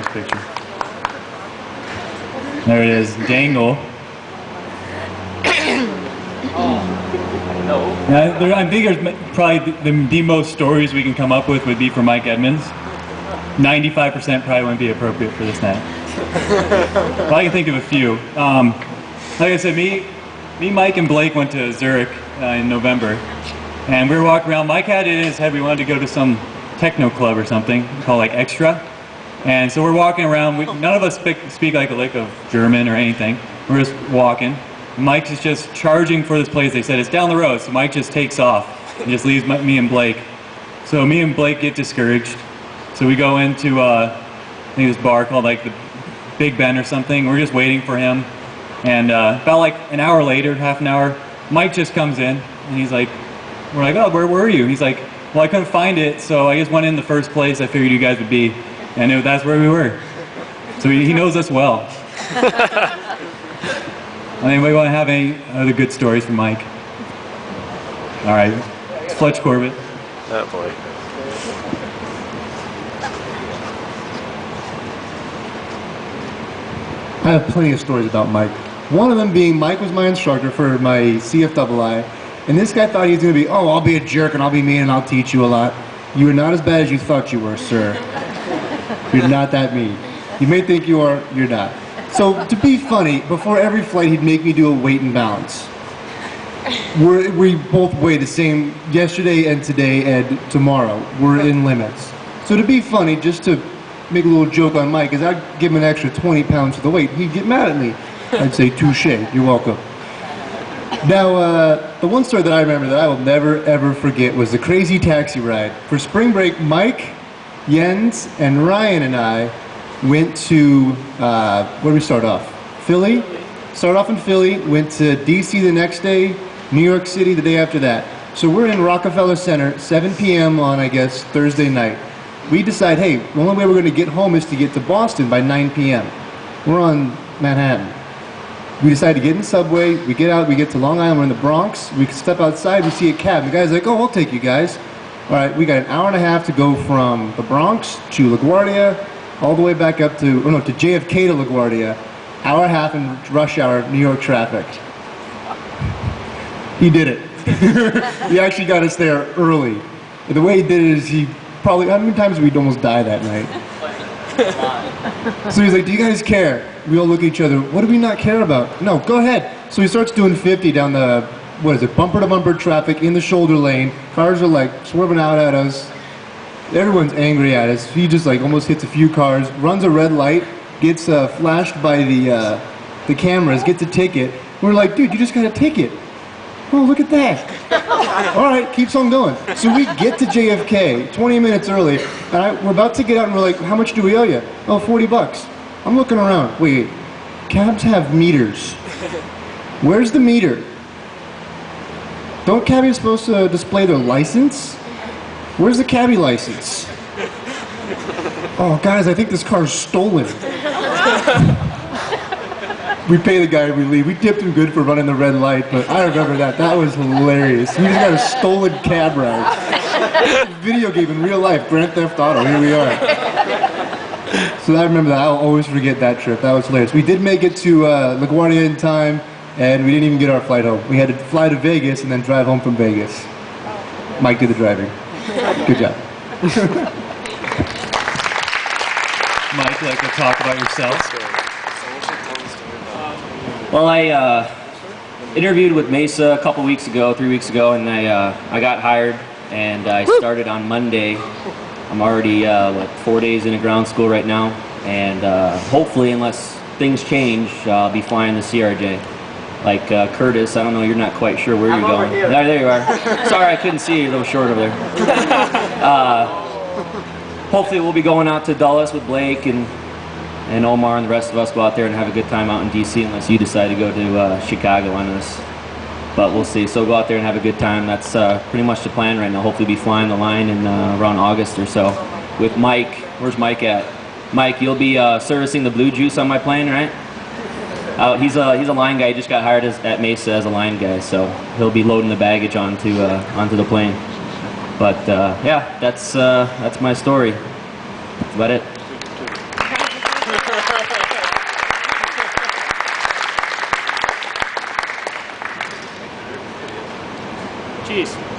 nice picture. There it is, Dangle. I think there's probably the most stories we can come up with would be for Mike Edmonds. 95% probably wouldn't be appropriate for this night. Well, I can think of a few. Like I said, me, Mike, and Blake went to Zurich in November, and we were walking around. Mike had it in his head we wanted to go to some techno club or something called like Extra, and so we're walking around. None of us speak like a lick of German or anything. We're just walking. Mike is just charging for this place. They said it's down the road, so Mike just takes off and just leaves me and Blake. So me and Blake get discouraged. So we go into I think this bar called like the Big Ben or something. We're just waiting for him, and about like an hour later, half an hour, Mike just comes in and he's like, we're like, oh, where were you? He's like, well, I couldn't find it, so I just went in the first place I figured you guys would be, and that's where we were. So he knows us well. Anybody want to have any other good stories from Mike? All right, it's Fletch Corbett. Oh boy. I have plenty of stories about Mike. One of them being Mike was my instructor for my CFII, and this guy thought he was going to be, oh, I'll be a jerk and I'll be mean and I'll teach you a lot. You are not as bad as you thought you were, sir. You're not that mean. You may think you are, you're not. So to be funny, before every flight he'd make me do a weight and balance. We both weigh the same yesterday and today and tomorrow. We're in limits. So to be funny, just to make a little joke on Mike, is I'd give him an extra 20 pounds for the weight. He'd get mad at me. I'd say, touche, you're welcome. Now, the one story that I remember that I will never ever forget was the crazy taxi ride. For spring break, Mike, Jens, and Ryan and I went to, where did we start off? Philly? Started off in Philly, went to DC the next day, New York City the day after that. So we're in Rockefeller Center, 7 p.m. on, I guess, Thursday night. We decide, hey, the only way we're going to get home is to get to Boston by 9 p.m. We're on Manhattan. We decide to get in the subway, we get out, we get to Long Island, we're in the Bronx, we step outside, we see a cab. The guy's like, oh, I'll take you guys. All right, we got an hour and a half to go from the Bronx to LaGuardia, all the way back up to, oh no, to JFK to LaGuardia. Hour and a half in rush hour New York traffic. He did it. He actually got us there early. And the way he did it is he probably, how many times did we almost die that night? So he's like, do you guys care? We all look at each other, what do we not care about? No, go ahead. So he starts doing 50 down the, what is it, bumper to bumper traffic in the shoulder lane. Cars are like swerving out at us. Everyone's angry at us. He just like almost hits a few cars, runs a red light, gets flashed by the cameras, gets a ticket. We're like, dude, you just got a ticket. Oh, look at that. All right, keeps on going. So we get to JFK 20 minutes early, and we're about to get out, and we're like, how much do we owe you? Oh, 40 bucks. I'm looking around. Wait, cabs have meters. Where's the meter? Don't cabbies supposed to display their license? Where's the cabbie license? Oh, guys, I think this car's stolen. We pay the guy and we leave. We tipped him good for running the red light, but I remember that. That was hilarious. We just got a stolen cab ride. Video game in real life, Grand Theft Auto, here we are. So I remember that. I'll always forget that trip. That was hilarious. We did make it to LaGuardia in time, and we didn't even get our flight home. We had to fly to Vegas and then drive home from Vegas. Mike did the driving. Good job. Mike, you like to talk about yourself? Well, I interviewed with Mesa a couple weeks ago, 3 weeks ago, and I got hired, and I started on Monday. I'm already 4 days into ground school right now, and hopefully, unless things change, I'll be flying the CRJ. Like Curtis, I don't know, you're not quite sure where you're going. There you are. Sorry, I couldn't see you, a little short over there. Hopefully, we'll be going out to Dulles with Blake and Omar and the rest of us, go out there and have a good time out in DC, unless you decide to go to Chicago on us. But we'll see. So go out there and have a good time. That's pretty much the plan right now. Hopefully be flying the line in around August or so. With Mike, where's Mike at? Mike, you'll be servicing the blue juice on my plane, right? He's a line guy. He just got hired at Mesa as a line guy, so he'll be loading the baggage onto the plane. But yeah, that's my story. That's about it. Cheers.